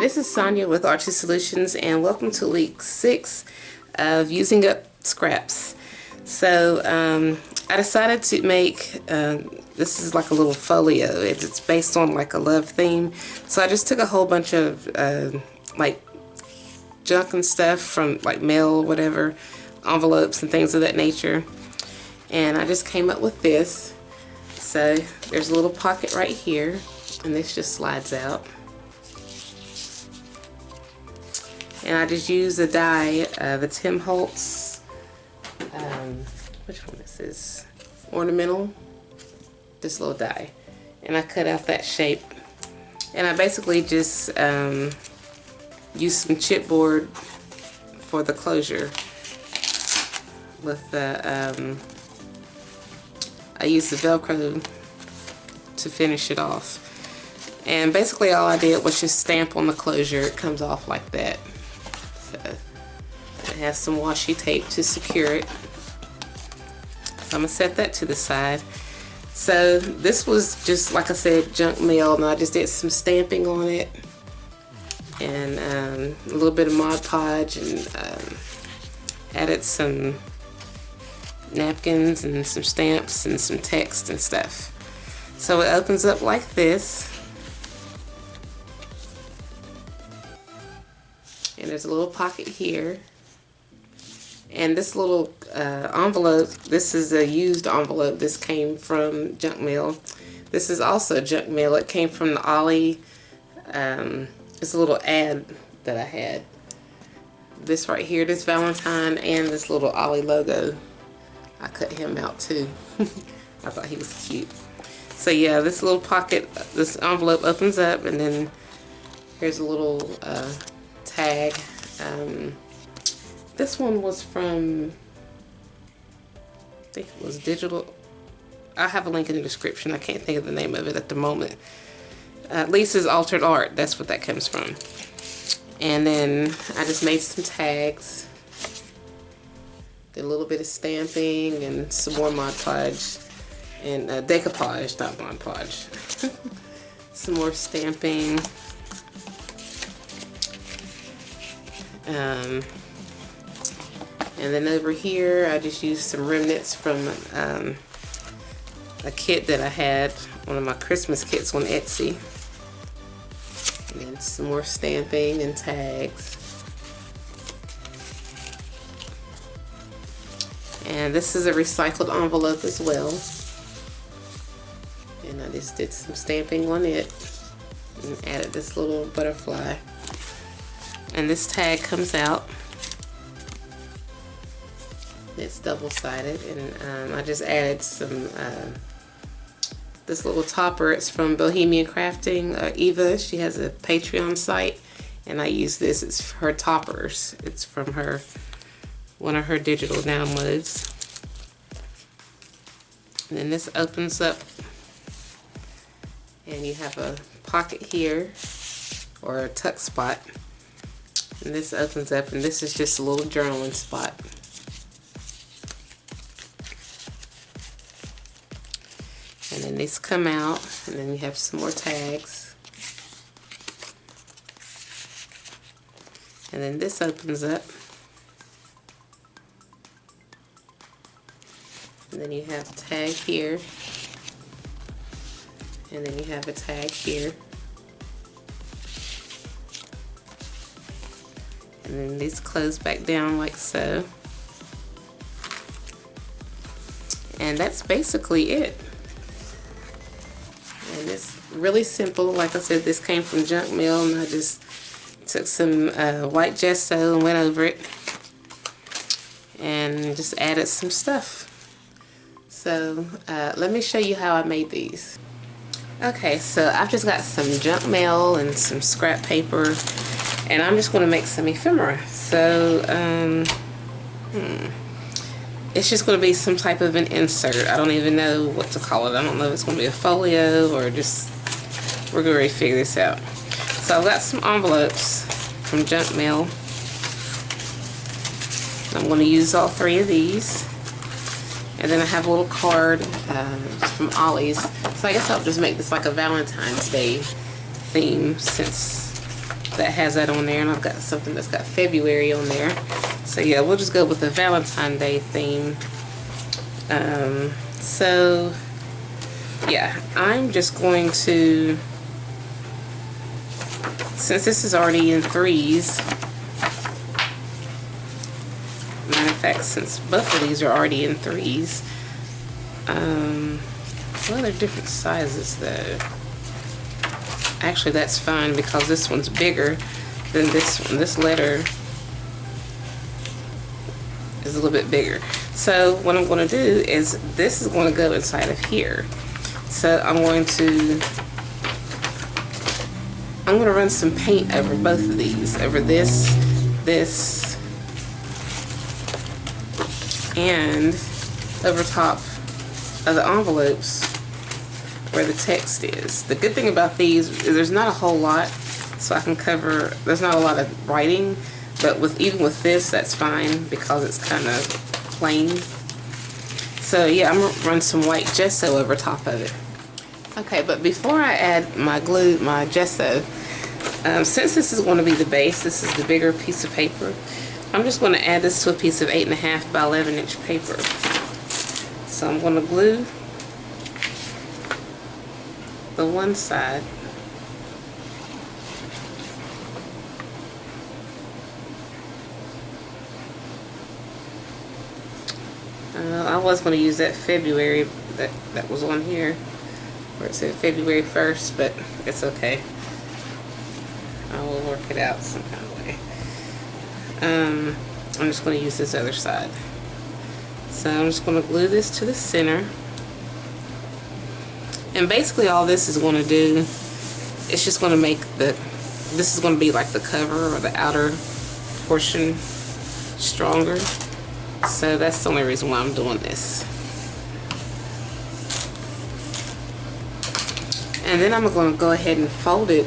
this is Sonia with Archie Solutions, and welcome to week 6 of using up scraps. So I decided to make, this is like a little folio. It's based on like a love theme. So I just took a whole bunch of like junk and stuff from like mail or whatever, envelopes and things of that nature. And I just came up with this. So there's a little pocket right here, and this just slides out. And I just use a die, the Tim Holtz, which one this is? Ornamental, this little die. And I cut out that shape. And I basically just use some chipboard for the closure. With the, I use the Velcro to finish it off. And basically all I did was just stamp on the closure. It comes off like that. So it has some washi tape to secure it. So I'm going to set that to the side. So this was just, like I said, junk mail, and I just did some stamping on it. And a little bit of Modpodge, and added some napkins and some stamps and some text and stuff. So it opens up like this. And there's a little pocket here. And this little envelope, this is a used envelope. This came from junk mail. This is also junk mail. It came from the Ollie. It's a little ad that I had. This right here, this Valentine, and this little Ollie logo. I cut him out too. I thought he was cute. So yeah, this little pocket, this envelope opens up, and then here's a little tag. This one was from, I think it was Digital. I'll have a link in the description. I can't think of the name of it at the moment. Lisa's Altered Art, that's what that comes from. And then I just made some tags. Did a little bit of stamping and some more Modpodge. And Decoupage, not Modpodge. Some more stamping. And then over here, I just used some remnants from a kit that I had, one of my Christmas kits on Etsy. And then some more stamping and tags. And this is a recycled envelope as well. And I just did some stamping on it and added this little butterfly. And this tag comes out. It's double-sided, and I just added some this little topper. It's from Bohemian Crafting. Eva, she has a Patreon site, and I use this. It's her toppers. It's from her, one of her digital downloads. And then this opens up, and you have a pocket here, or a tuck spot. And this opens up, and this is just a little journaling spot. And then these come out, and then you have some more tags. And then this opens up. And then you have a tag here. And then you have a tag here. And then these close back down like so. And that's basically it. And it's really simple. Like I said, this came from junk mail, and I just took some white gesso and went over it and just added some stuff. So let me show you how I made these. Okay, so I've just got some junk mail and some scrap paper, and I'm just going to make some ephemera. So it's just going to be some type of an insert. I don't even know what to call it. I don't know if it's going to be a folio or just, we're going to figure this out. So I've got some envelopes from junk mail. I'm going to use all 3 of these. And then I have a little card from Ollie's. So I guess I'll just make this like a Valentine's Day theme, since that has that on there, and I've got something that's got February on there. So yeah, we'll just go with the Valentine's Day theme. So yeah, I'm just going to, since this is already in 3s, matter of fact, since both of these are already in 3s, well, they're different sizes though. Actually, that's fine because this one's bigger than this one. This letter is a little bit bigger. So what I'm going to do is, this is going to go inside of here. So I'm going to run some paint over both of these, over this, and over top of the envelopes where the text is. The good thing about these is there's not a whole lot, so I can cover, there's not a lot of writing, but even with this, that's fine because it's kind of plain. So yeah, I'm gonna run some white gesso over top of it. Okay, but before I add my glue, my gesso, since this is going to be the base, this is the bigger piece of paper, I'm just going to add this to a piece of 8.5 by 11 inch paper. So I'm going to glue the one side. I was going to use that February that was on here, where it said February 1st, but it's okay. I will work it out some kind of way. I'm just going to use this other side. So I'm just going to glue this to the center. And basically all this is going to do, it's just going to make this is going to be like the cover or the outer portion stronger. So that's the only reason why I'm doing this. And then I'm going to go ahead and fold it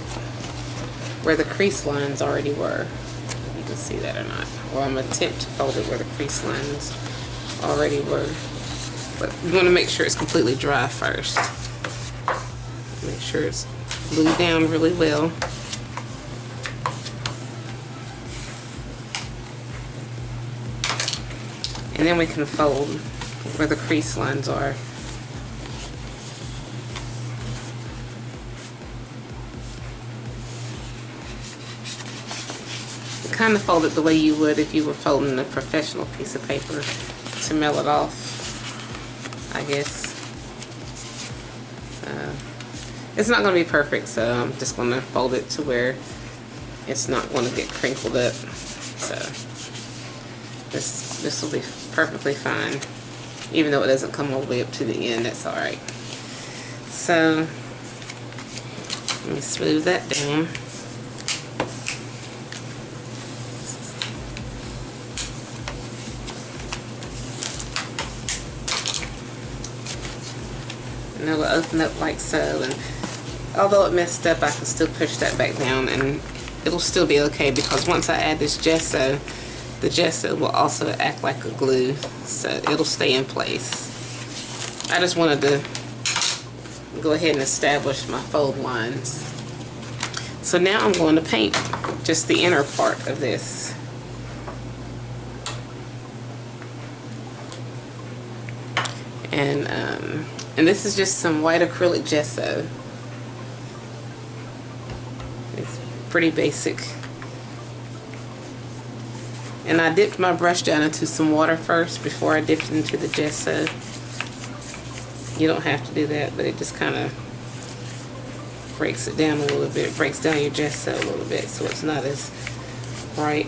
where the crease lines already were. If you can see that or not. Or I'm going to attempt to fold it where the crease lines already were. But you want to make sure it's completely dry first. Make sure it's glued down really well. And then we can fold where the crease lines are. Kind of fold it the way you would if you were folding a professional piece of paper to mail it off, I guess. It's not going to be perfect, so I'm just going to fold it to where it's not going to get crinkled up. So this will be perfectly fine, even though it doesn't come all the way up to the end. That's all right. So let me smooth that down. And it will open up like so, and although it messed up, I can still push that back down and it'll still be okay, because once I add this gesso, the gesso will also act like a glue, so it'll stay in place. I just wanted to go ahead and establish my fold lines. So now I'm going to paint just the inner part of this. And this is just some white acrylic gesso. It's pretty basic. And I dipped my brush down into some water first before I dipped into the gesso. You don't have to do that, but it just kind of breaks it down a little bit. It breaks down your gesso a little bit so it's not as bright.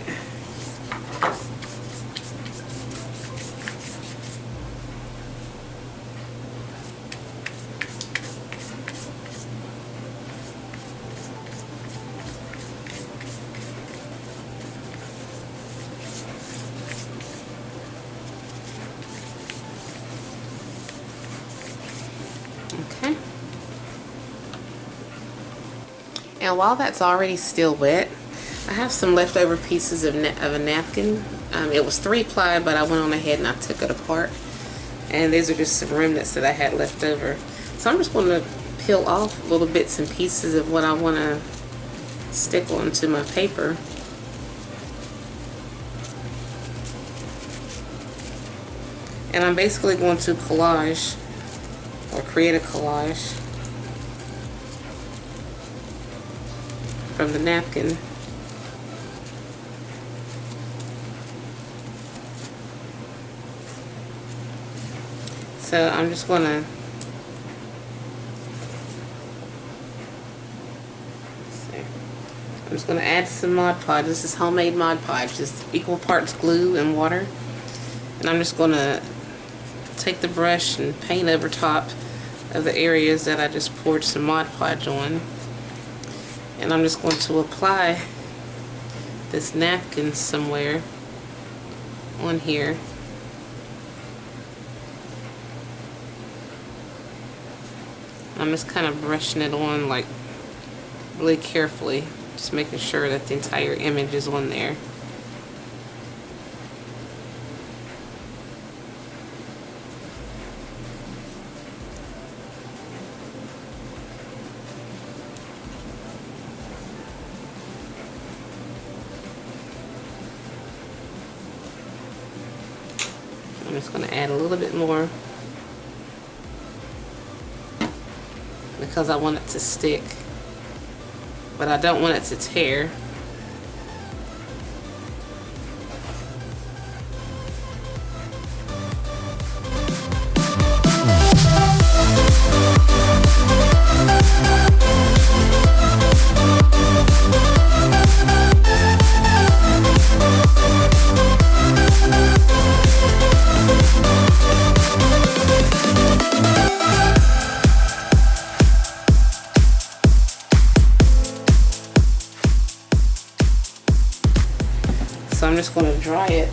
Okay. And while that's already still wet, I have some leftover pieces of a napkin. It was 3-ply, but I went on ahead and I took it apart. And these are just some remnants that I had left over. So I'm just going to peel off little bits and pieces of what I want to stick onto my paper. And I'm basically going to collage, or create a collage from the napkin. So I'm just going to add some Mod Podge. This is homemade Mod Podge, just equal parts glue and water. And I'm just going to take the brush and paint over top of the areas that I just poured some Mod Podge on. And I'm just going to apply this napkin somewhere on here. I'm just kind of brushing it on like really carefully, just making sure that the entire image is on there. I'm just going to add a little bit more because I want it to stick, but I don't want it to tear. So I'm just going to dry it.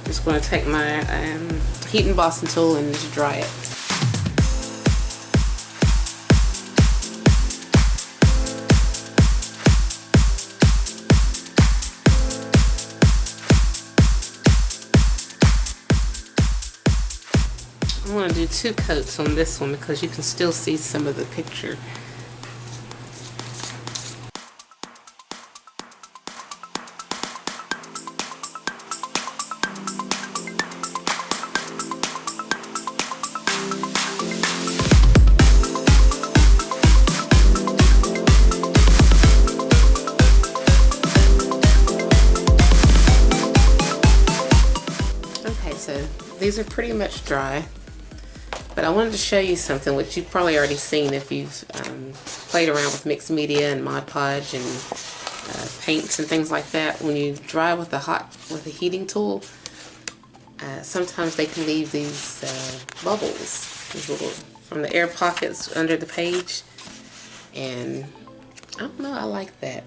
Just going to take my heat embossing tool and just dry it. I'm going to do 2 coats on this one because you can still see some of the picture. These are pretty much dry, but I wanted to show you something which you've probably already seen if you've played around with mixed media and Mod Podge and paints and things like that. When you dry with a heating tool, sometimes they can leave these bubbles, these little from the air pockets under the page, and I don't know, I like that.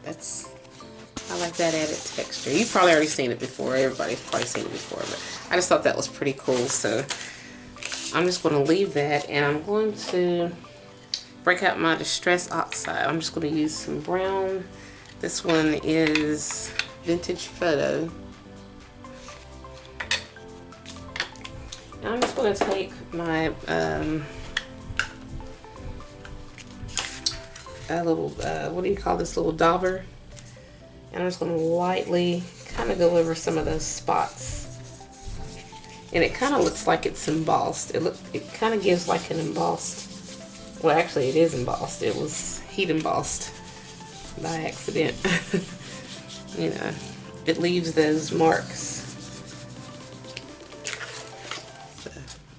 I like that added texture. You've probably already seen it before. Everybody's probably seen it before, but I just thought that was pretty cool. So I'm just going to leave that, and I'm going to break out my Distress Oxide. I'm just going to use some brown. This one is Vintage Photo. And I'm just going to take my little, what do you call this, little dauber? And I'm just going to lightly kind of go over some of those spots. And it kind of looks like it's embossed. It kind of gives like an embossed, well actually it is embossed. It was heat embossed by accident. You know, it leaves those marks. So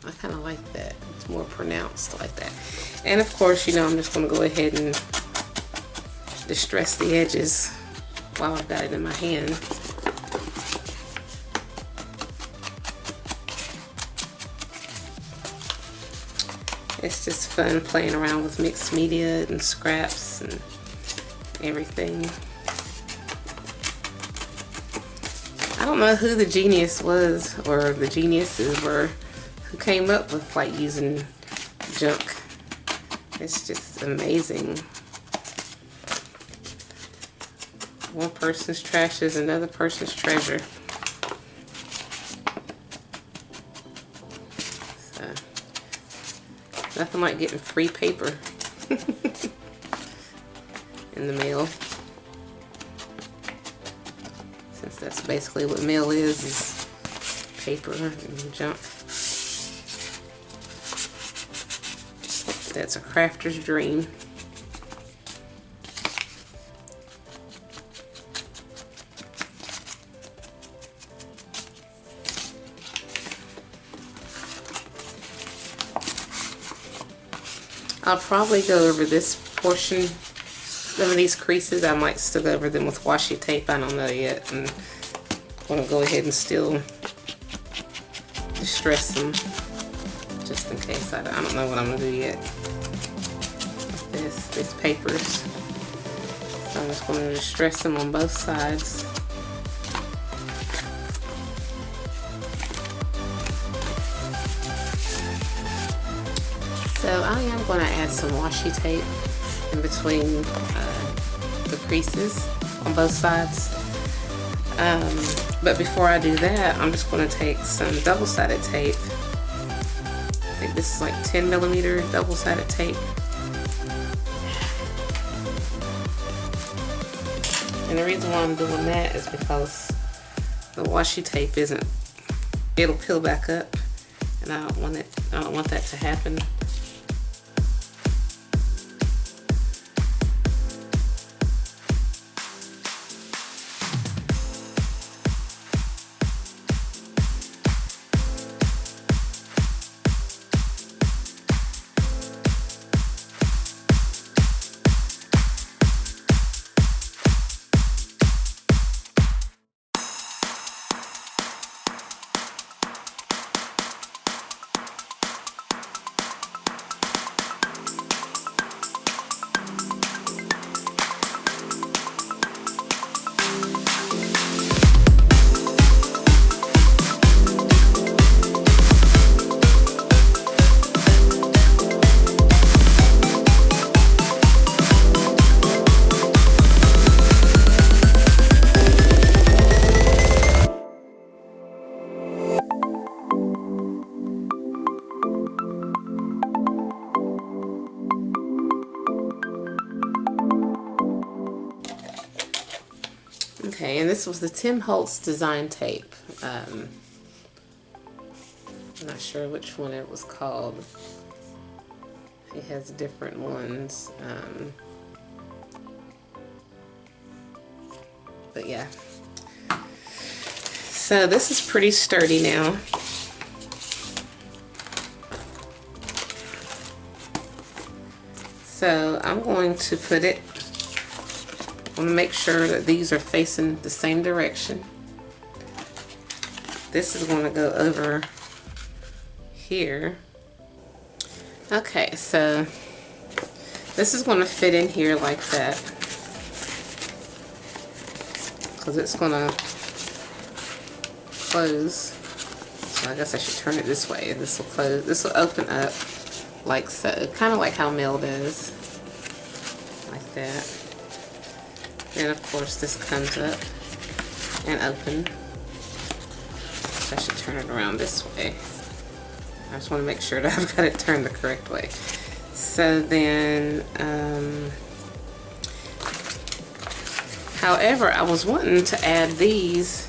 I kind of like that. It's more pronounced like that. And of course, you know, I'm just going to go ahead and distress the edges while I've got it in my hand. It's just fun playing around with mixed media and scraps and everything. I don't know who the genius was, or the geniuses were, who came up with like using junk. It's just amazing. One person's trash is another person's treasure. So, nothing like getting free paper. in the mail. Since that's basically what mail is paper and junk. That's a crafter's dream. I'll probably go over this portion, some of these creases. I might still go over them with washi tape. I don't know yet. And I'm going to go ahead and still distress them just in case. I don't know what I'm going to do yet. These papers. So I'm just going to distress them on both sides. So I am going to add some washi tape in between the creases on both sides. But before I do that, I'm just going to take some double-sided tape. I think this is like 10mm double-sided tape. And the reason why I'm doing that is because the washi tape it'll peel back up, and I don't want that to happen. Okay, and this was the Tim Holtz design tape. I'm not sure which one it was called. It has different ones. But yeah. So this is pretty sturdy now. So I'm going to put it, I want to make sure that these are facing the same direction. This is going to go over here. Okay, so this is going to fit in here like that, because it's going to close. So I guess I should turn it this way. This will close. This will open up like so, kind of like how mail does, like that. Then of course this comes up and open. So I should turn it around this way. I just want to make sure that I've got it turned the correct way. So then, however, I was wanting to add these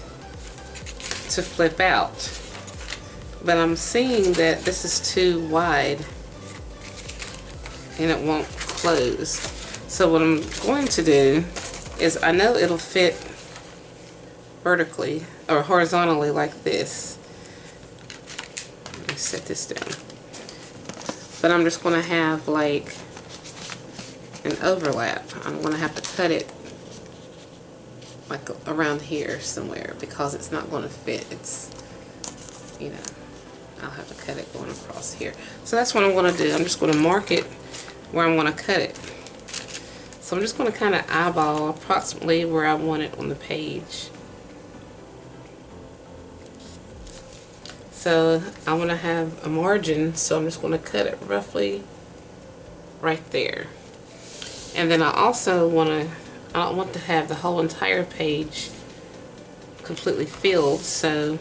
to flip out, but I'm seeing that this is too wide and it won't close. So what I'm going to do is, I know it'll fit vertically or horizontally like this. Let me set this down. But I'm just going to have like an overlap. I'm going to have to cut it like around here somewhere because it's not going to fit. It's, you know, I'll have to cut it going across here. So that's what I'm going to do. I'm just going to mark it where I'm going to cut it. So I'm just going to kind of eyeball approximately where I want it on the page. So I want to have a margin, so I'm just going to cut it roughly right there. And then I also I don't want to have the whole entire page completely filled, so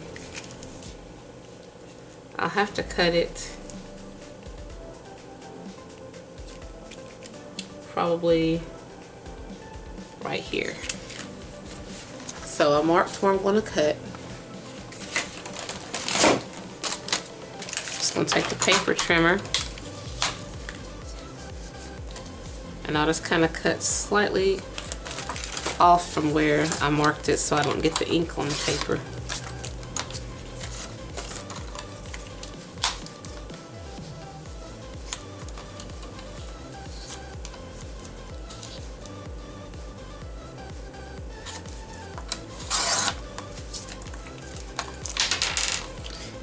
I'll have to cut it probably right here. So I marked where I'm going to cut. Just going to take the paper trimmer and I'll just kind of cut slightly off from where I marked it so I don't get the ink on the paper.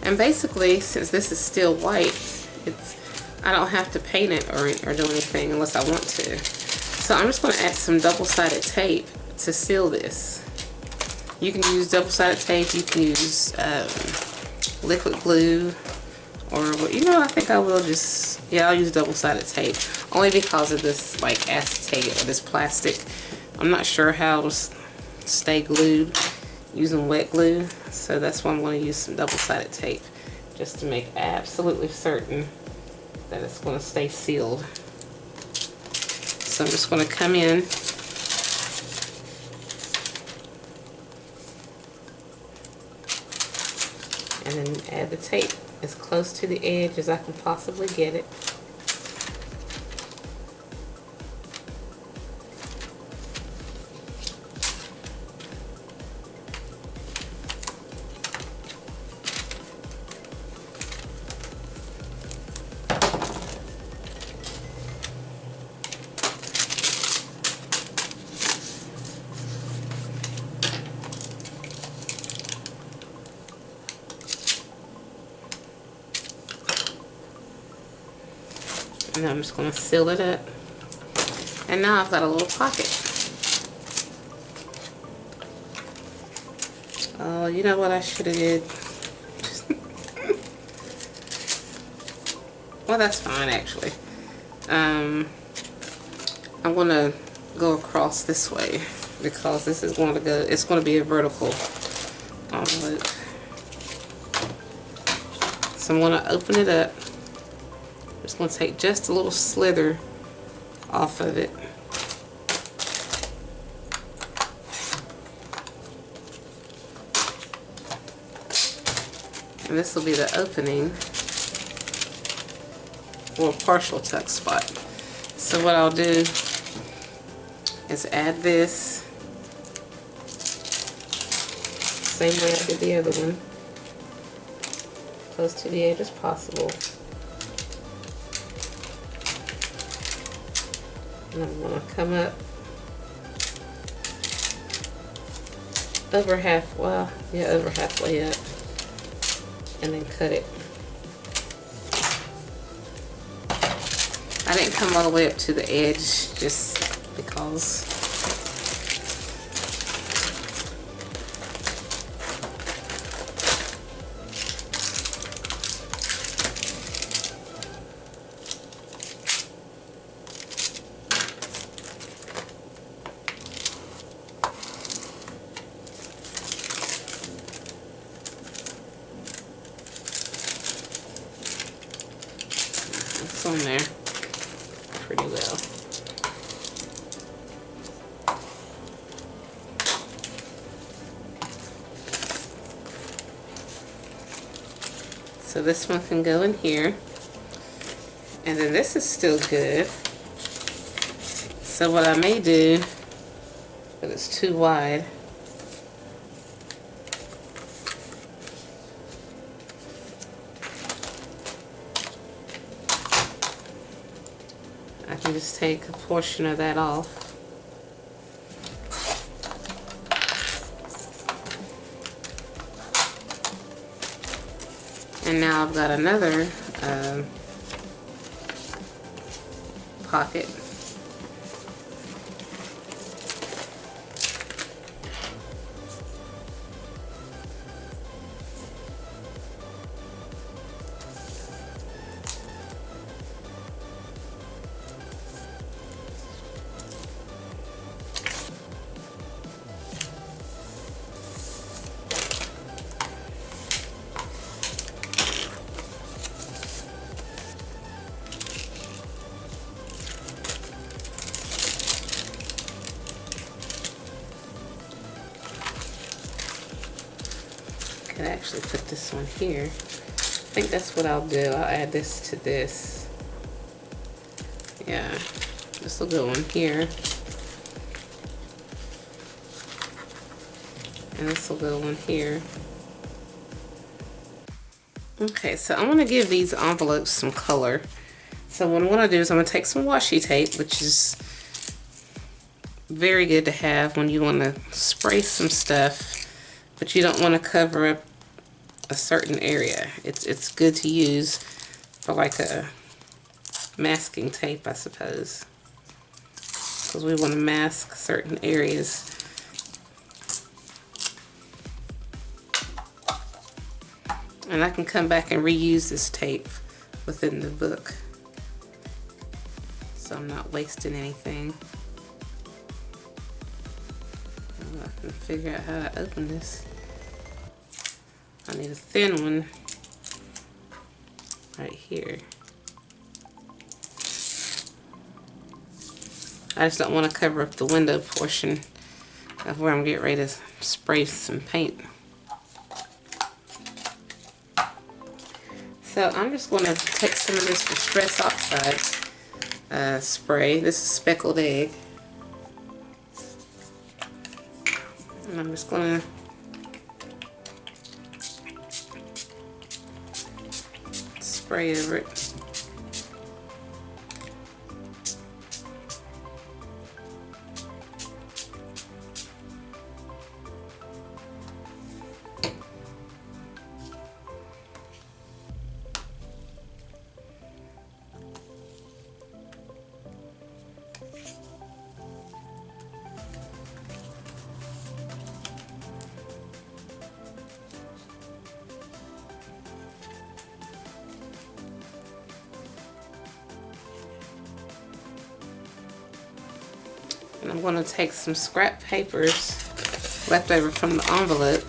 And basically, since this is still white, I don't have to paint it or do anything unless I want to. So I'm just going to add some double-sided tape to seal this. You can use double-sided tape, you can use liquid glue, or you know, I think I will just, yeah, I'll use double-sided tape. Only because of this like acetate or this plastic. I'm not sure how to stay glued using wet glue, so that's why I'm going to use some double-sided tape just to make absolutely certain that it's going to stay sealed. So I'm just going to come in and then add the tape as close to the edge as I can possibly get it. And I'm just going to seal it up. And now I've got a little pocket. Oh, you know what I should have did? Well, that's fine actually. I'm going to go across this way because this is going to go, it's going to be a vertical envelope. So I'm going to open it up. Just going to take just a little slither off of it. And this will be the opening for a partial tuck spot. So what I'll do is add this same way I did the other one, close to the edge as possible. And I'm going to come up over half, well, yeah, over halfway up, and then cut it. I didn't come all the way up to the edge just because. It's on there pretty well. So this one can go in here, and then this is still good. So what I may do, but it's too wide, I can just take a portion of that off. And now I've got another pocket. could actually put this one here. I think that's what I'll do. I'll add this to this. Yeah, this will go on here. And this will go on here. Okay, so I'm gonna give these envelopes some color. So what I'm gonna do is I'm gonna take some washi tape, which is very good to have when you wanna spray some stuff, but you don't wanna cover up a certain area. It's good to use for like a masking tape, I suppose, because we wanna mask certain areas. And I can come back and reuse this tape within the book, so I'm not wasting anything. I can figure out how to open this. I need a thin one right here. I just don't want to cover up the window portion of where I'm getting ready to spray some paint. So I'm just going to take some of this Distress Oxide spray. This is Speckled Egg. And I'm just going to spray over it. And I'm going to take some scrap papers left over from the envelope,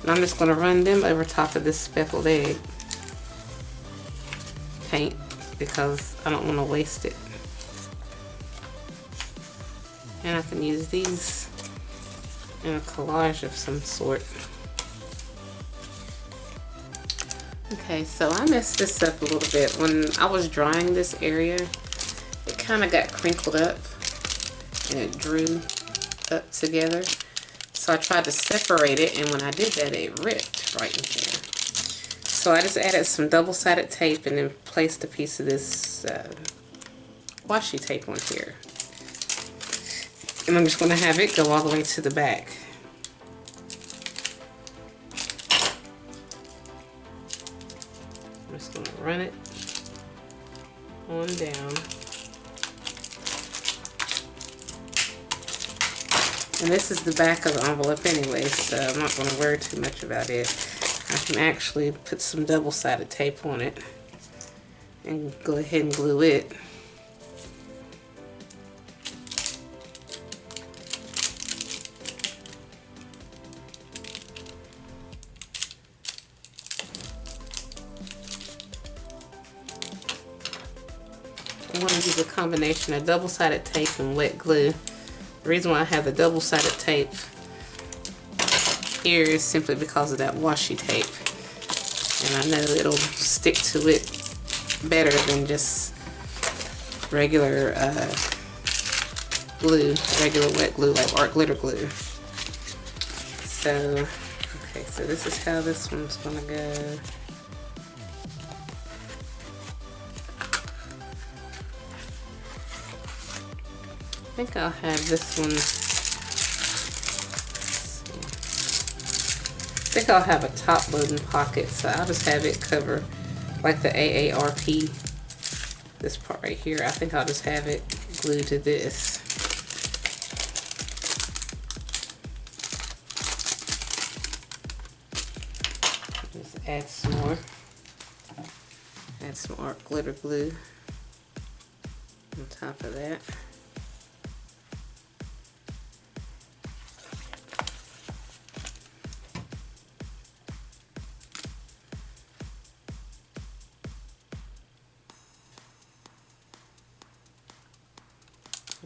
and I'm just going to run them over top of this Speckled Egg paint because I don't want to waste it. And I can use these in a collage of some sort. Okay, so I messed this up a little bit. When I was drying this area, it kind of got crinkled up and it drew up together. So I tried to separate it, and when I did that, it ripped right in here. So I just added some double-sided tape and then placed a piece of this washi tape on here. And I'm just going to have it go all the way to the back. I'm just going to run it on down. And this is the back of the envelope anyway, so I'm not going to worry too much about it. I can actually put some double-sided tape on it and go ahead and glue it. I'm going to use a combination of double-sided tape and wet glue. The reason why I have the double-sided tape here is simply because of that washi tape. And I know it'll stick to it better than just regular glue, regular wet glue like art glitter glue. So, okay, so this is how this one's gonna go. I think I'll have this one, I think I'll have a top loading pocket, so I'll just have it cover like the AARP, this part right here. I think I'll just have it glued to this. Just add some more. Add some art glitter glue on top of that.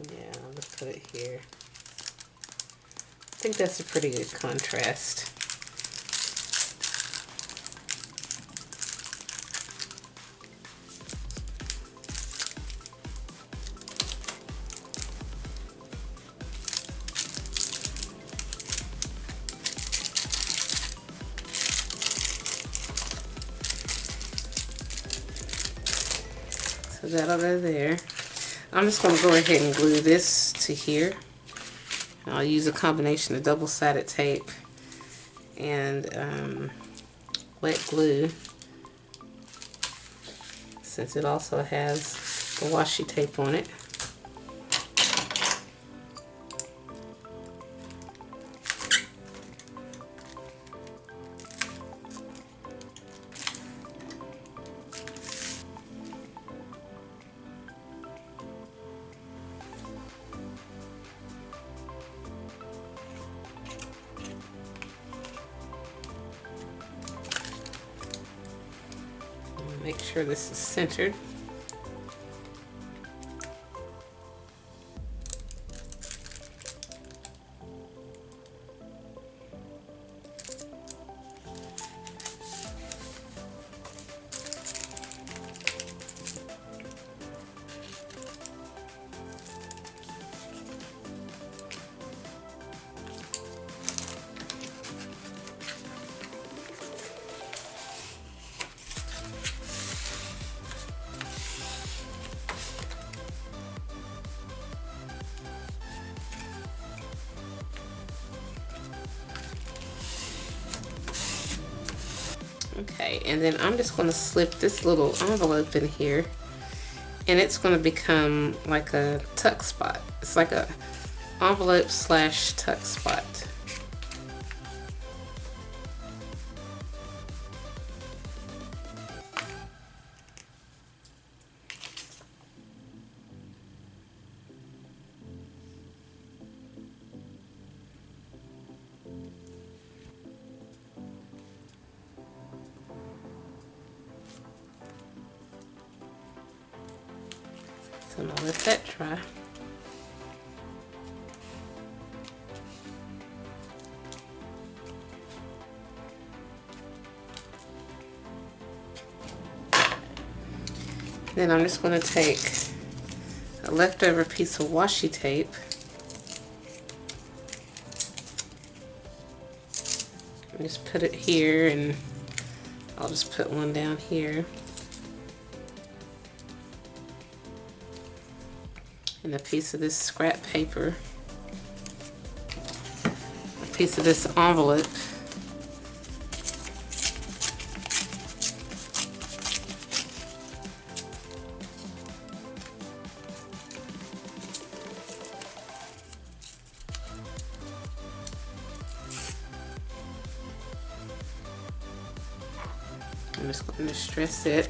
Yeah, I'll just put it here. think that's a pretty good contrast. So that'll go there. I'm just going to go ahead and glue this to here. I'll use a combination of double-sided tape and wet glue, since it also has the washi tape on it. Make sure this is centered. Okay, and then I'm just going to slip this little envelope in here, and it's going to become like a tuck spot. It's like a envelope / tuck spot. So now let that dry. Then I'm just going to take a leftover piece of washi tape and just put it here, and I'll just put one down here. And a piece of this scrap paper, a piece of this envelope, I'm just going to distress it.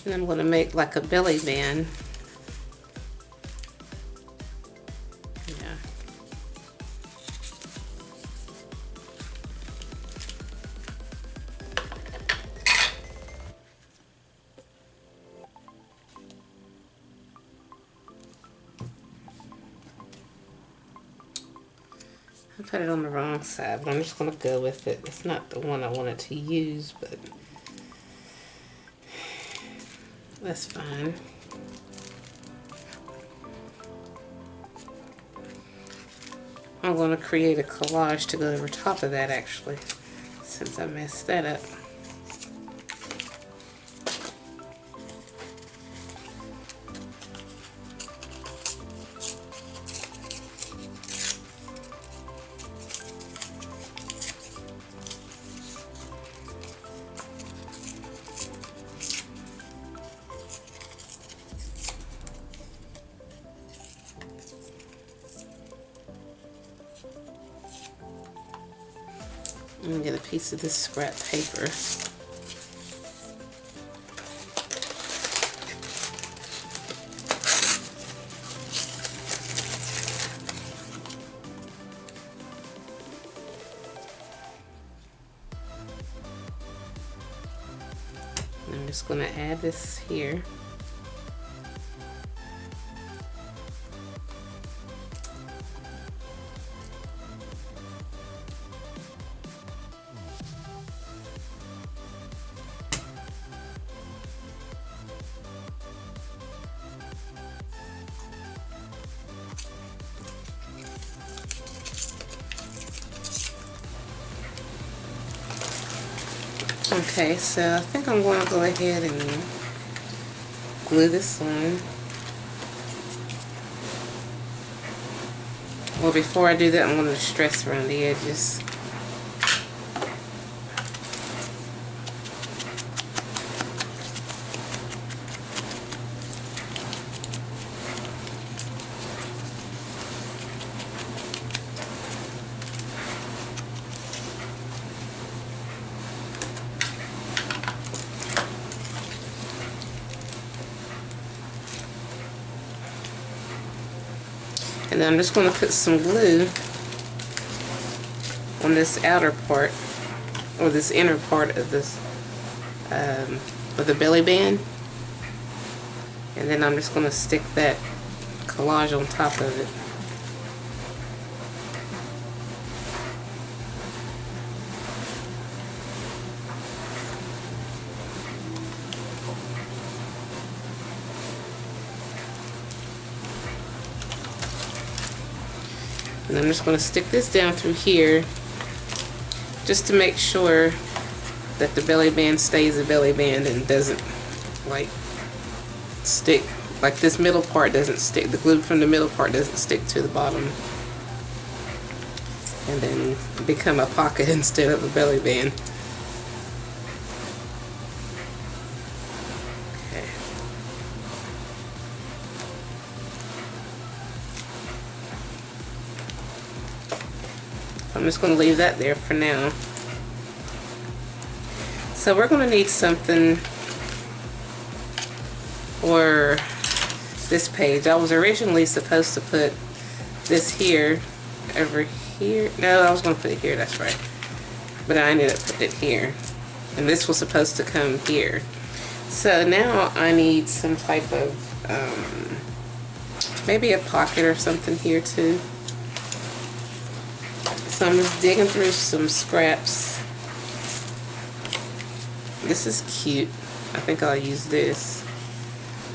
And I'm going to make like a belly band. Yeah. I put it on the wrong side, but I'm just going to go with it. It's not the one I wanted to use, but That's fine. I'm going to create a collage to go over top of that actually, since I messed that up. I'm gonna get a piece of this scrap paper. I'm just gonna add this here. Okay, so I think I'm going to go ahead and glue this on. Well, before I do that, I'm going to distress around the edges. And then I'm just going to put some glue on this outer part, or this inner part of this, of the belly band. And then I'm just going to stick that collage on top of it. And I'm just going to stick this down through here just to make sure that the belly band stays a belly band and doesn't like stick, like this middle part doesn't stick, the glue from the middle part doesn't stick to the bottom and then become a pocket instead of a belly band. I'm just going to leave that there for now. So we're going to need something for this page. I was originally supposed to put this here, over here. No, I was going to put it here, that's right. But I ended up putting it here. And this was supposed to come here. So now I need some type of, maybe a pocket or something here too. So I'm just digging through some scraps. This is cute. I think I'll use this.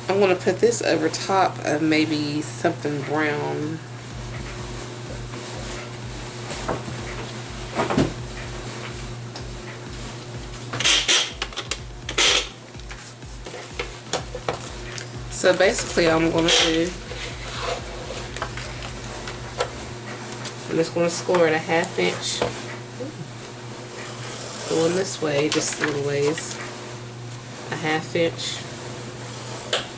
I'm going to put this over top of maybe something brown. So basically I'm going to do, I'm just going to score it a 1/2 inch. Going this way, just a little ways. A 1/2 inch.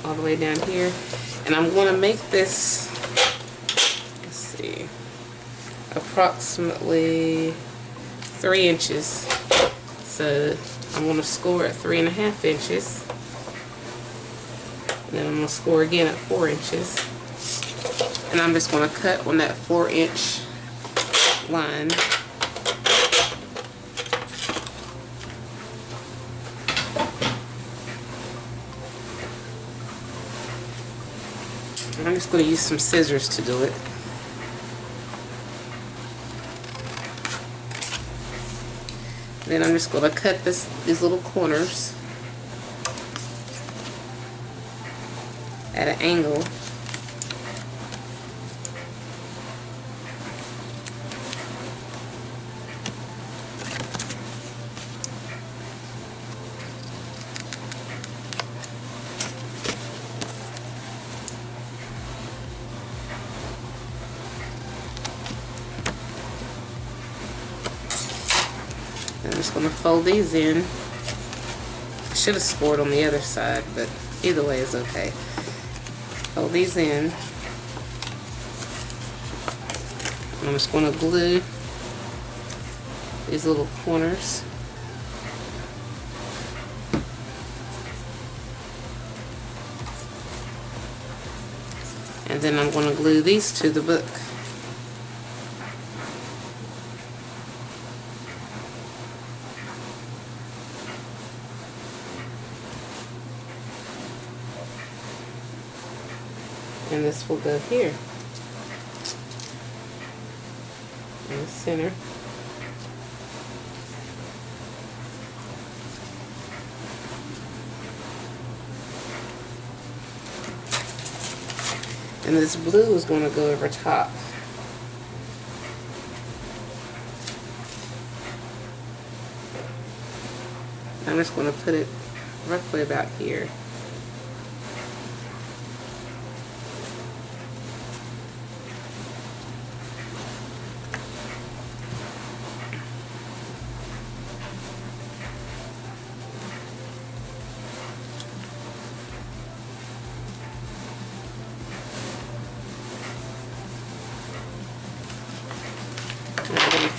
All the way down here. And I'm going to make this, let's see, approximately 3 inches. So I'm going to score at 3.5 inches. And then I'm going to score again at 4 inches. And I'm just going to cut on that 4-inch line. And I'm just going to use some scissors to do it. Then I'm just going to cut these little corners. at an angle. I'm just going to fold these in. I should have scored on the other side, but either way is okay. Fold these in. I'm just going to glue these little corners. And then I'm going to glue these to the book. And this will go here in the center. And this blue is going to go over top. I'm just going to put it roughly about here.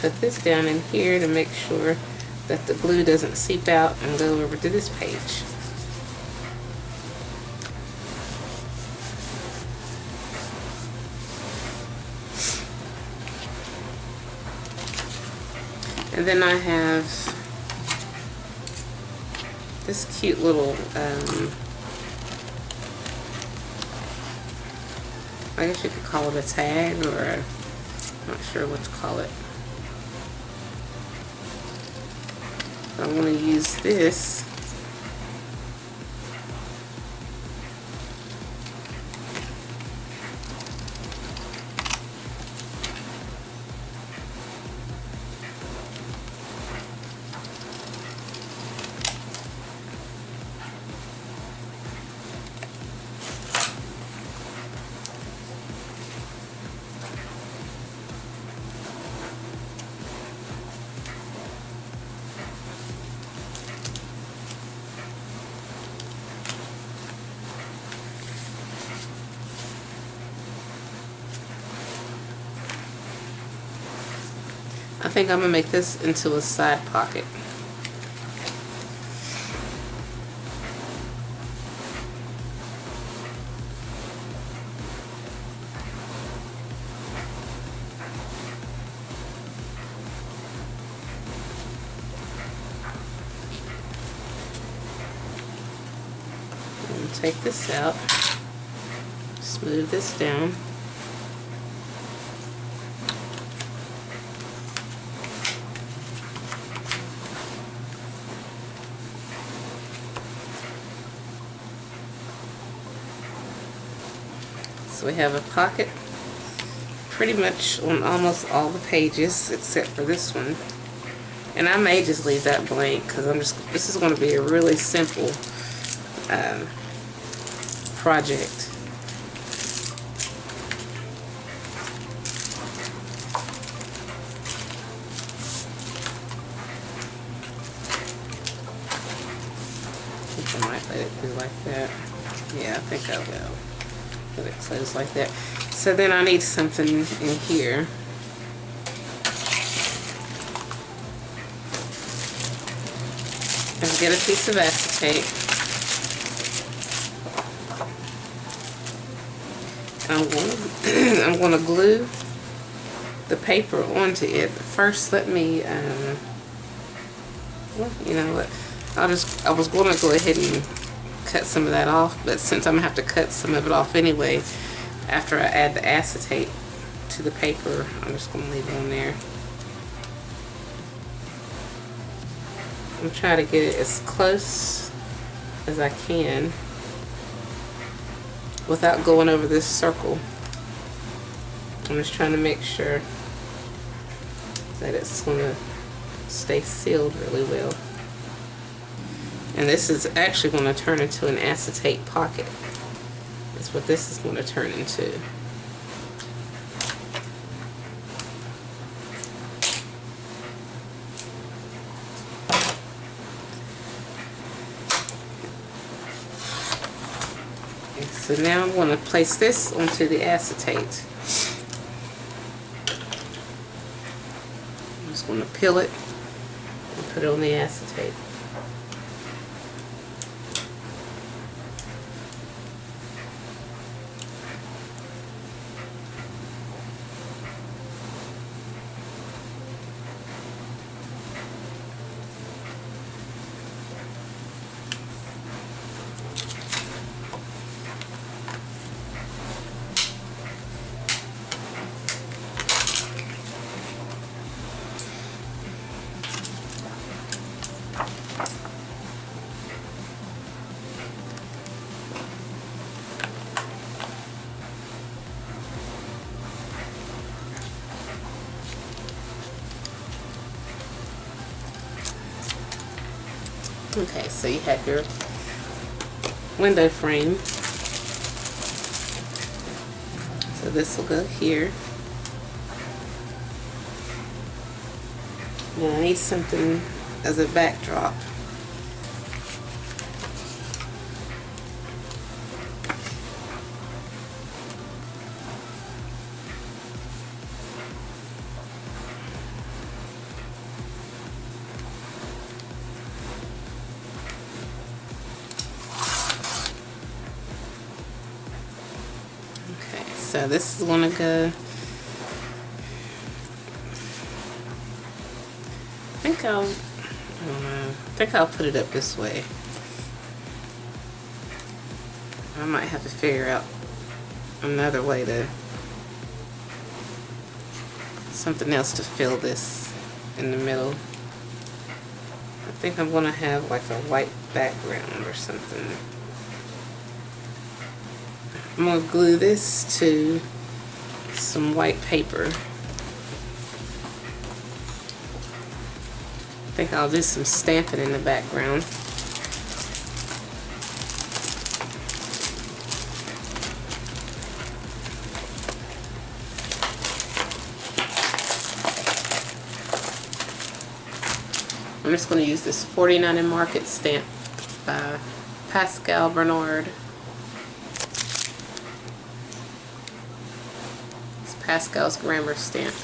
Put this down in here to make sure that the glue doesn't seep out and go over to this page. And then I have this cute little, I guess you could call it a tag, or I'm not sure what to call it. I'm going to use this I think I'm going to make this into a side pocket. And take this out, smooth this down. So we have a pocket pretty much on almost all the pages except for this one. And I may just leave that blank because this is going to be a really simple project. I think I might let it do like that. Yeah, I think I will. Let it close like that. So then I need something in here. Let's get a piece of acetate. I'm going to glue the paper onto it. First, let me, well, you know what? I was going to go ahead and cut some of that off, but since I'm going to have to cut some of it off anyway, after I add the acetate to the paper, I'm just going to leave it on there. I'm trying to get it as close as I can without going over this circle. I'm just trying to make sure that it's going to stay sealed really well. And this is actually going to turn into an acetate pocket. That's what this is going to turn into. So now I'm going to place this onto the acetate. I'm just going to peel it and put it on the acetate. Okay, so you have your window frame. So this will go here. Now I need something as a backdrop. So this is going to go, I think I'll put it up this way. I might have to figure out another way to, something else to fill this in the middle. I think I'm going to have like a white background or something. I'm going to glue this to some white paper. I think I'll do some stamping in the background. I'm just going to use this 49 and Market stamp by Pascal Bernard. Pascal's Grammar stamp.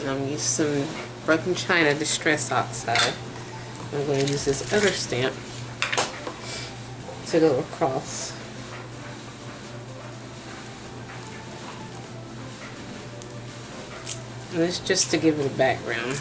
I'm going to use some Broken China Distress Oxide. I'm going to use this other stamp to go across. And it's just to give it a background.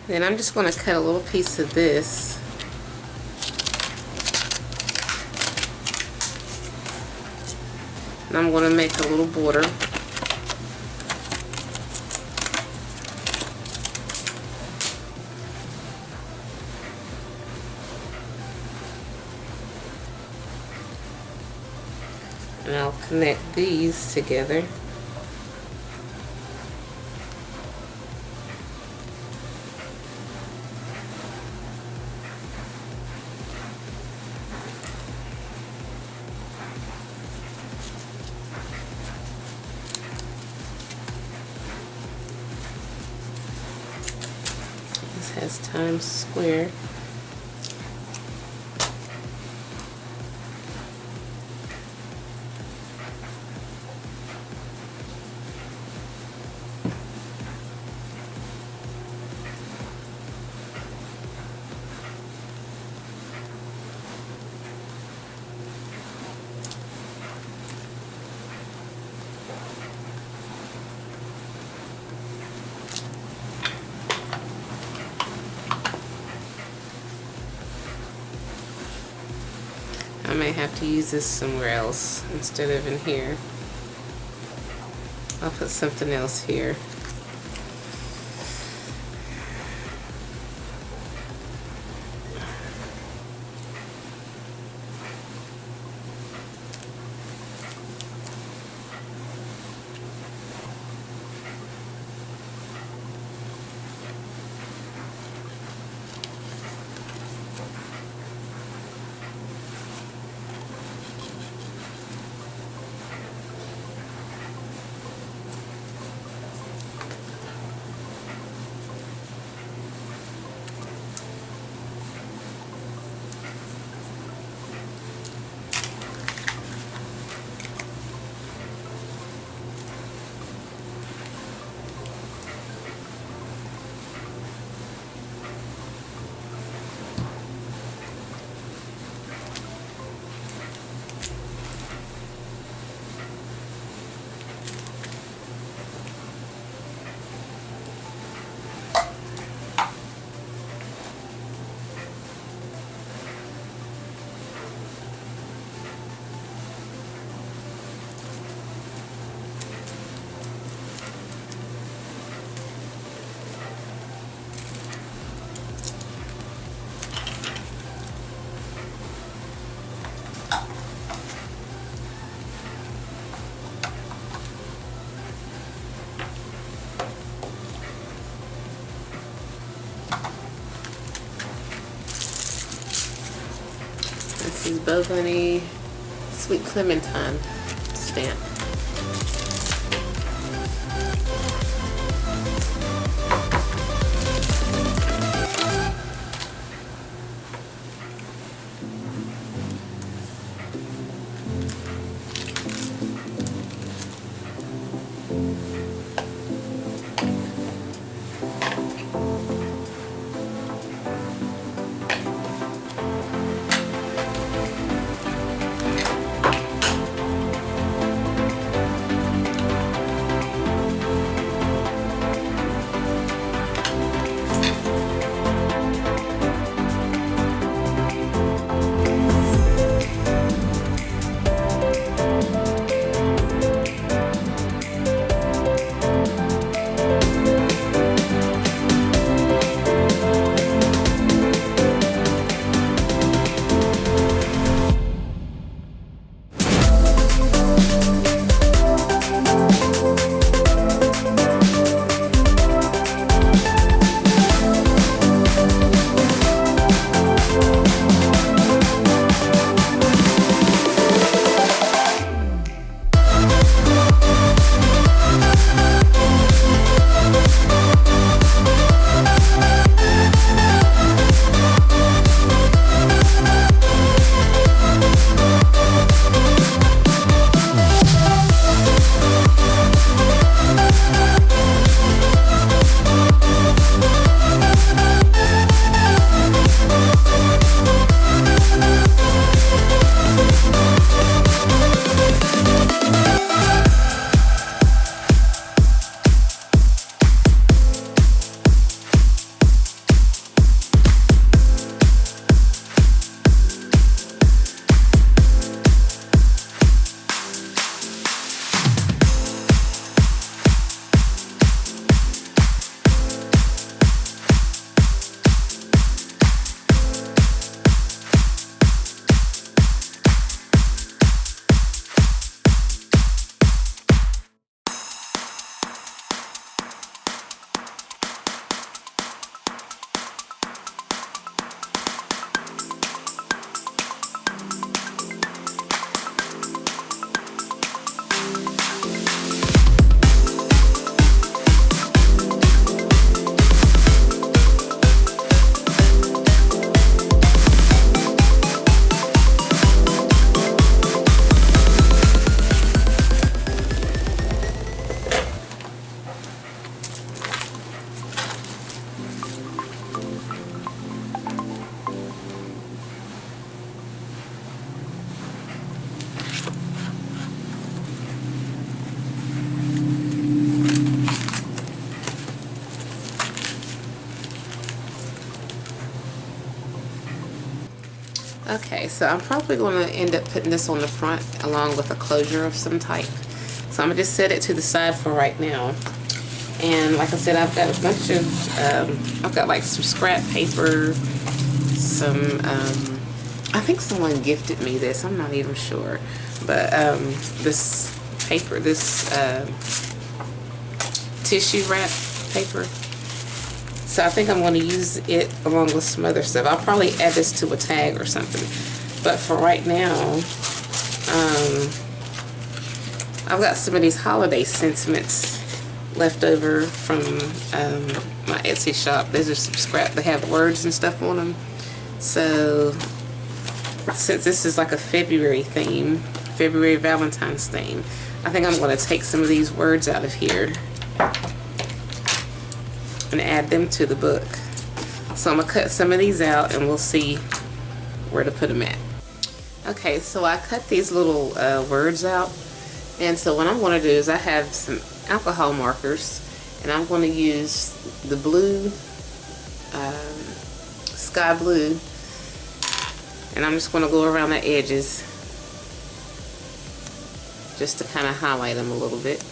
Then I'm just going to cut a little piece of this. And I'm going to make a little border. And I'll connect these together. This has Times Square. I may have to use this somewhere else instead of in here. I'll put something else here. This is Bohoney Sweet Clementine stamp. Okay, so I'm probably going to end up putting this on the front along with a closure of some type. So I'm going to just set it to the side for right now. And like I said, I've got a bunch of, I've got like some scrap paper, some, I think someone gifted me this, I'm not even sure. But this paper, this tissue wrap paper. So I think I'm going to use it along with some other stuff. I'll probably add this to a tag or something. But for right now, I've got some of these holiday sentiments left over from my Etsy shop. These are some scrap. They have words and stuff on them. So since this is like a February theme, February Valentine's theme, I think I'm going to take some of these words out of here and add them to the book. So I'm going to cut some of these out and we'll see where to put them at. Okay, so I cut these little words out, and so what I'm going to do is I have some alcohol markers, and I'm going to use the blue, sky blue, and I'm just going to go around the edges just to kind of highlight them a little bit.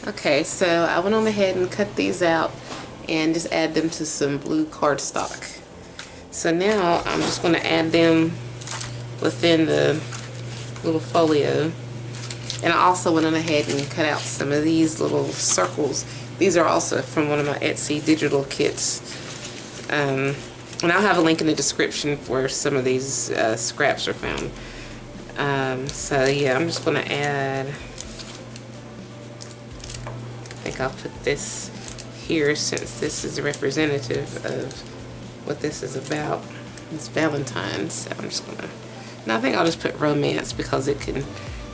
Okay, so I went on ahead and cut these out and just add them to some blue cardstock. So now I'm just going to add them within the little folio. And I also went on ahead and cut out some of these little circles. These are also from one of my Etsy digital kits. And I'll have a link in the description where some of these scraps are found. So yeah, I'm just going to add... I think I'll put this here since this is representative of what this is about. It's Valentine's, so I'm just gonna, and I think I'll just put romance because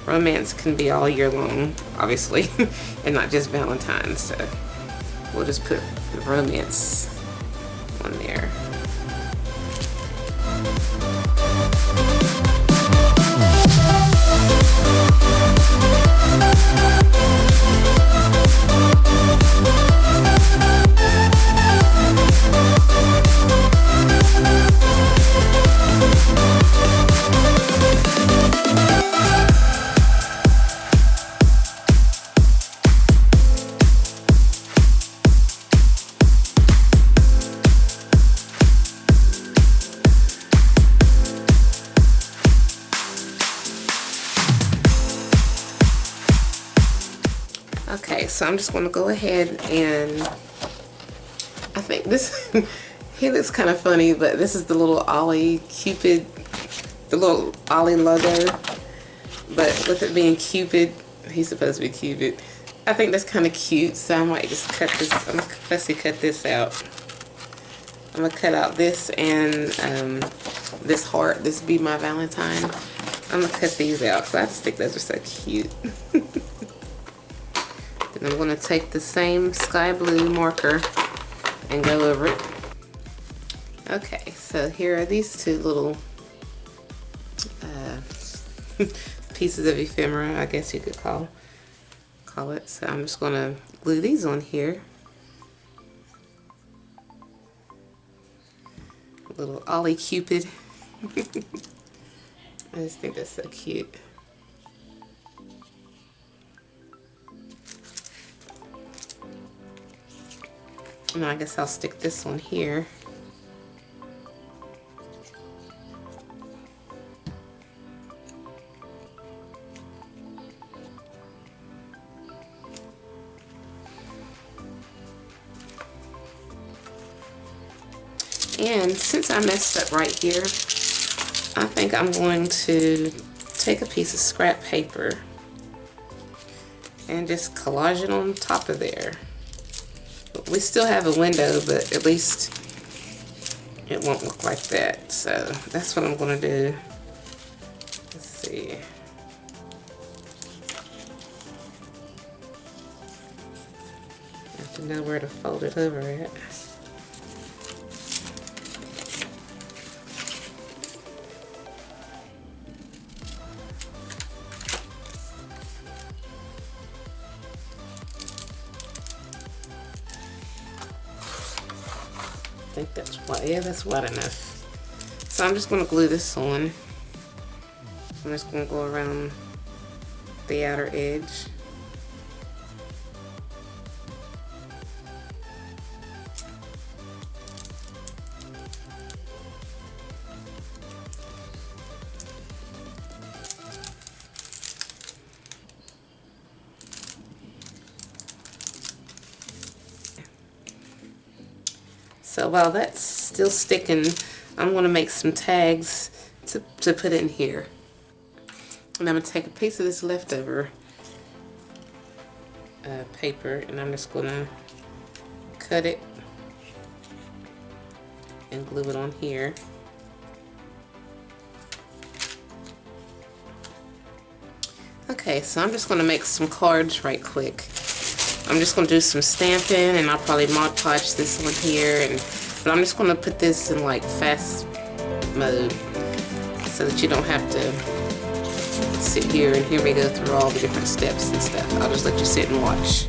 romance can be all year long, obviously, and not just Valentine's, so we'll just put the romance on there. Okay, so I'm just going to go ahead and I think this he looks kind of funny, but this is the little Ollie Cupid, the little Ollie logo, but with it being Cupid, he's supposed to be Cupid. I think that's kind of cute, so I might just cut this. I'm gonna firstly cut this out. I'm gonna cut out this and this heart, this Be My Valentine. I'm gonna cut these out because I just think those are so cute. Then I'm gonna take the same sky blue marker and go over it. Okay, so here are these two little pieces of ephemera, I guess you could call it. So I'm just gonna glue these on here. Little Ollie Cupid. I just think that's so cute. And I guess I'll stick this one here. And since I messed up right here, I think I'm going to take a piece of scrap paper and just collage it on top of there. We still have a window, but at least it won't look like that. So that's what I'm going to do. Let's see. Have to know where to fold it over at. I think that's wide. Yeah, that's wide enough. So I'm just going to glue this on. I'm just going to go around the outer edge. So while that's still sticking, I'm going to make some tags to put in here. And I'm going to take a piece of this leftover paper, and I'm just going to cut it and glue it on here. Okay, so I'm just going to make some cards right quick. I'm just going to do some stamping, and I'll probably Modpodge this one here, but I'm just going to put this in like fast mode so that you don't have to sit here and hear me go through all the different steps and stuff. I'll just let you sit and watch.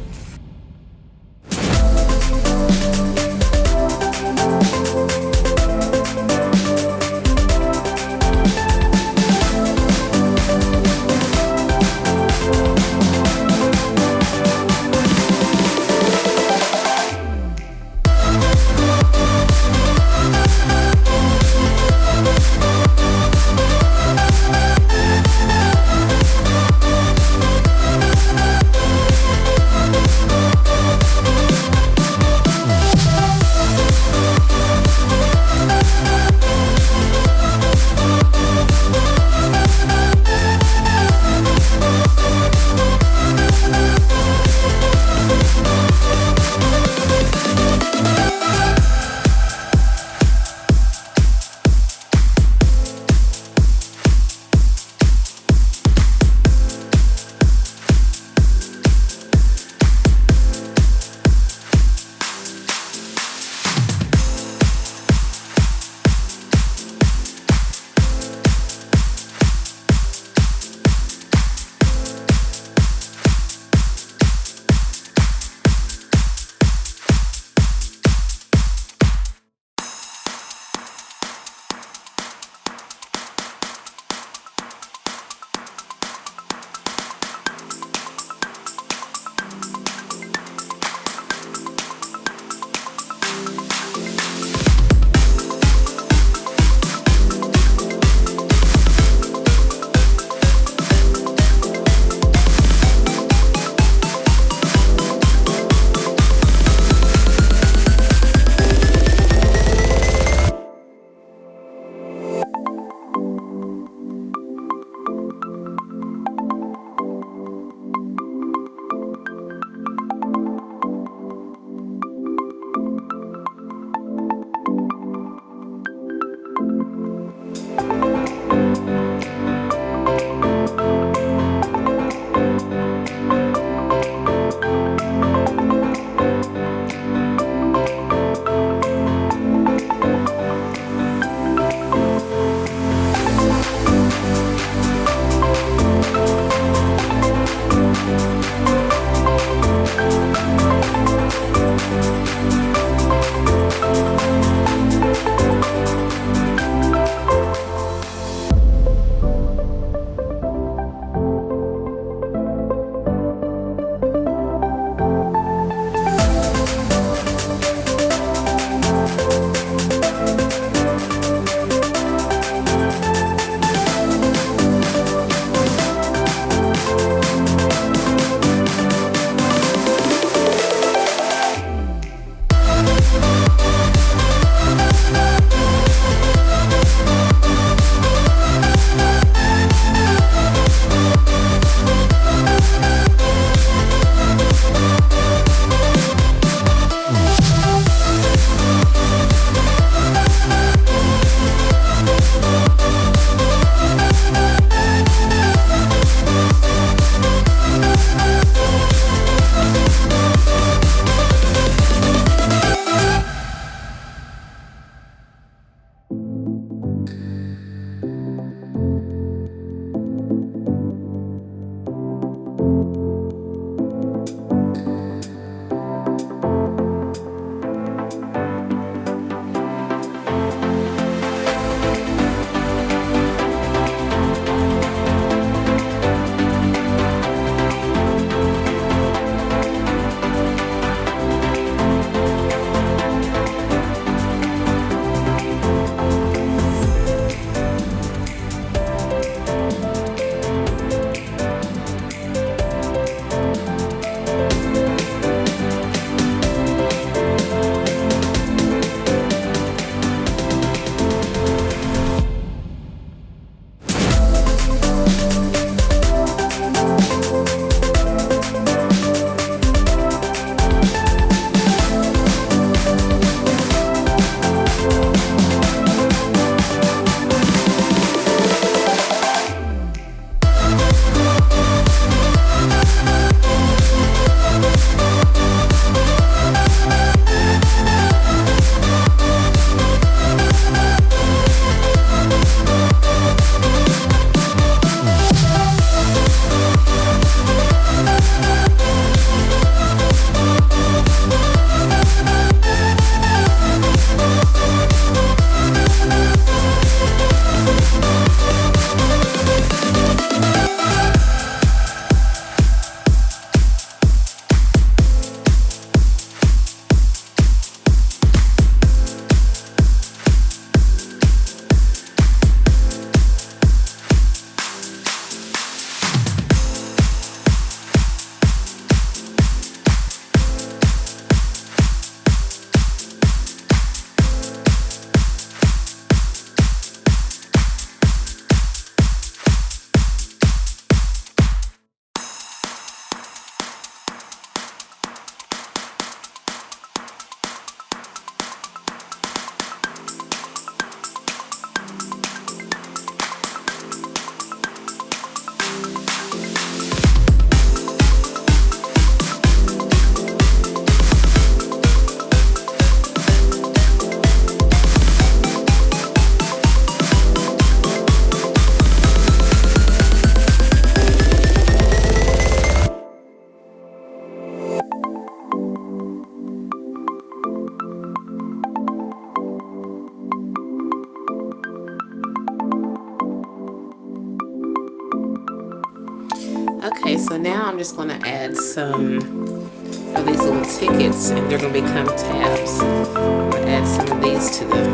So now I'm just going to add some of these little tickets, and they're going to become tabs. I'm going to add some of these to the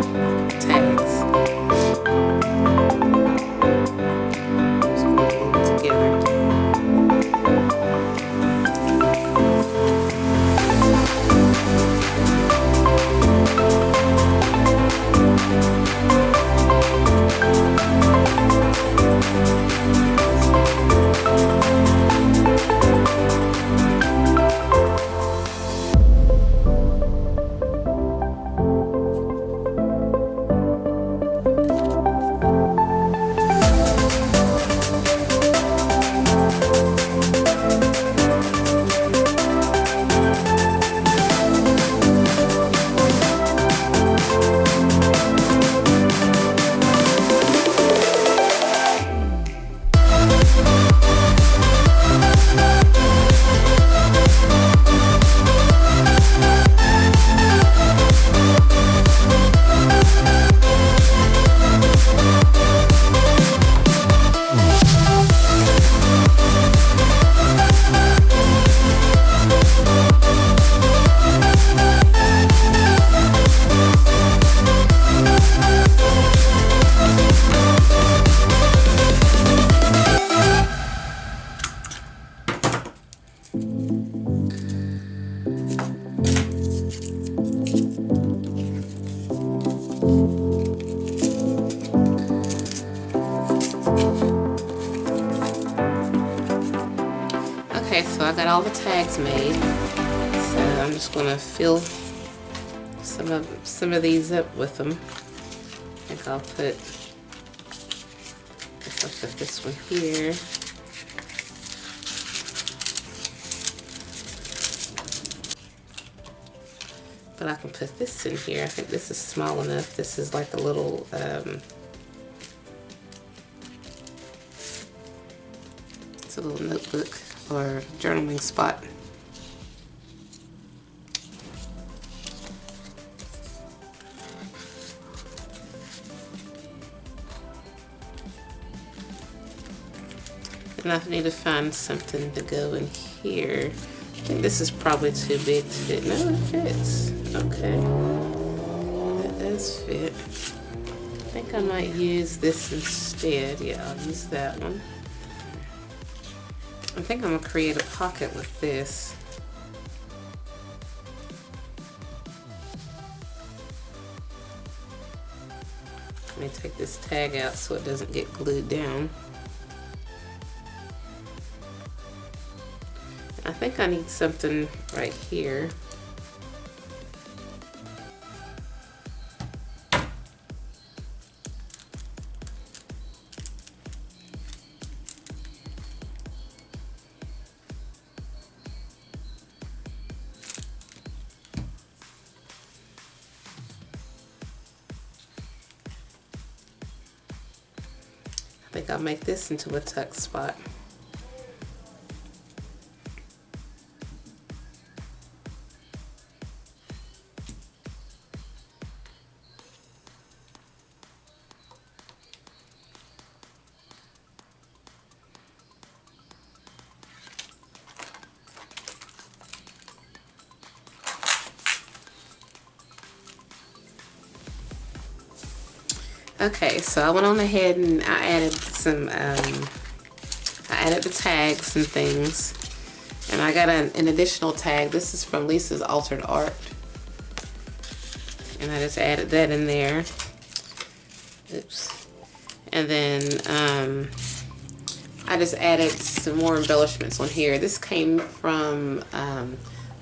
tags. Just going to glue it together. Okay, so I got all the tags made. So I'm just gonna fill some of these up with them. I think I'll put this one here. But I can put this in here. I think this is small enough. This is like a little it's a little notebook or journaling spot. And I need to find something to go in here. I think this is probably too big to fit. No, it fits. Okay. That does fit. I think I might use this instead. Yeah, I'll use that one. I think I'm going to create a pocket with this. Let me take this tag out so it doesn't get glued down. I think I need something right here. I think I'll make this into a tuck spot. Okay, so I went on ahead and I added some, I added the tags and things. And I got an additional tag. This is from Lisa's Altered Art. And I just added that in there. Oops. And then I just added some more embellishments on here. This came from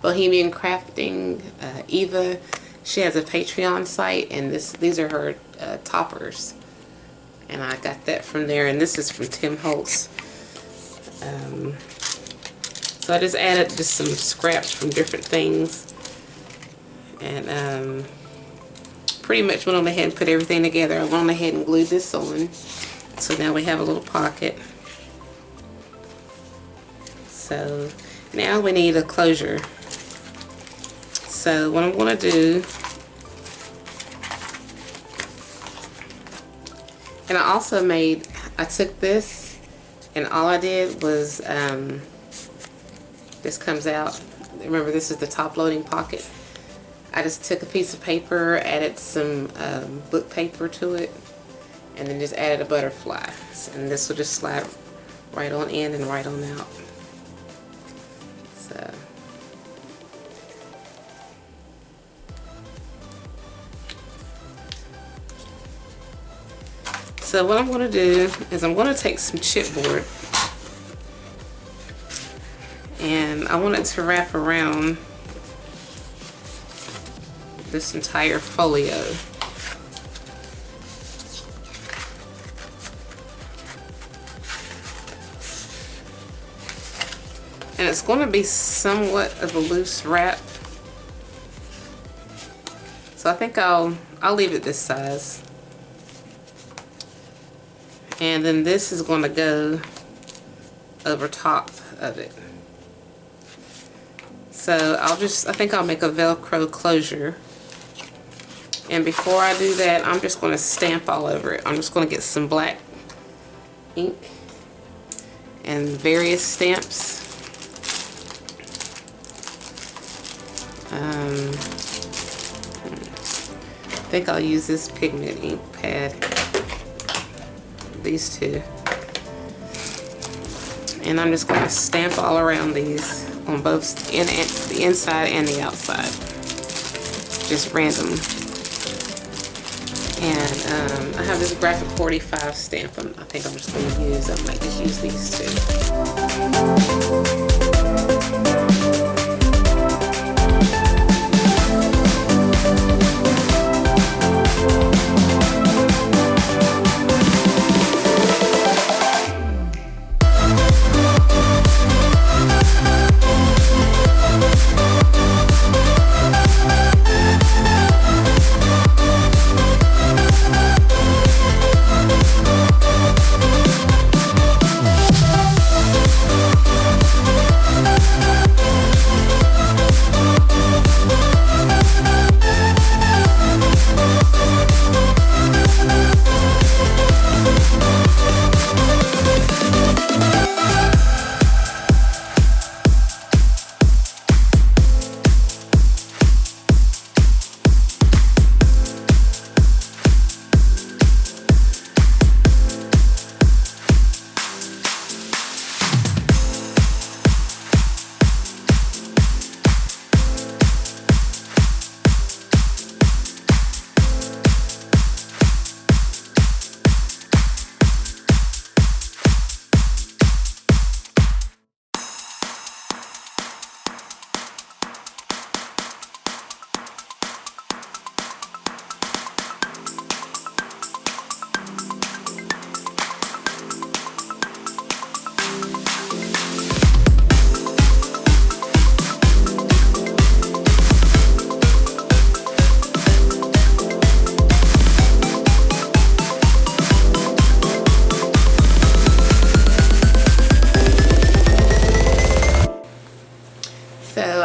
Bohemian Crafting, Eva. She has a Patreon site, and these are her toppers, and I got that from there. And this is from Tim Holtz. So I just added just some scraps from different things, and pretty much went on ahead and put everything together. I went on ahead and glued this on, so now we have a little pocket. So now we need a closure. So what I'm going to do, and I also I took this and all I did was this comes out. Remember, this is the top loading pocket. I just took a piece of paper, added some book paper to it, and then just added a butterfly. And this will just slide right on in and right on out. So what I'm going to do is I'm going to take some chipboard, and I want it to wrap around this entire folio. And it's going to be somewhat of a loose wrap. So I think I'll leave it this size. And then this is going to go over top of it. So I think I'll make a Velcro closure. And before I do that, I'm just going to stamp all over it. I'm just going to get some black ink and various stamps. I think I'll use this pigment ink pad. These two. And I'm just going to stamp all around these on both the inside and the outside. Just random. And I have this graphic 45 stamp I think I'm just going to use. I might just use these two.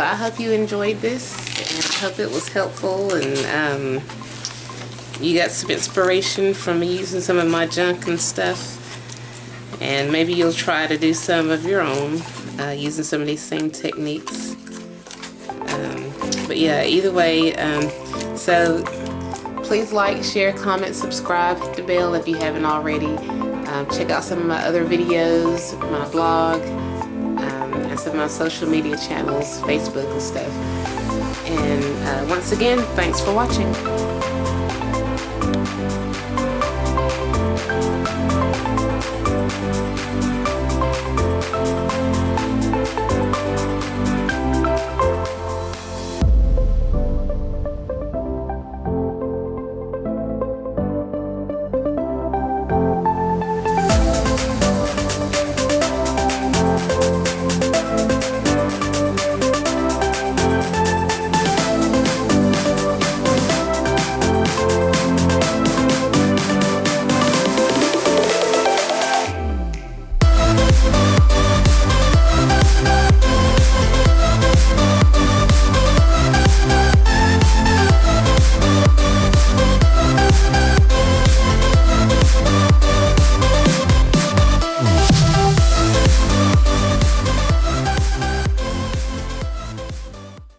I hope you enjoyed this, and I hope it was helpful, and you got some inspiration from me using some of my junk and stuff, and maybe you'll try to do some of your own using some of these same techniques. But yeah, either way, so please like, share, comment, subscribe, hit the bell if you haven't already. Check out some of my other videos, my blog, and some of my social media channels, Facebook and stuff. And once again, thanks for watching.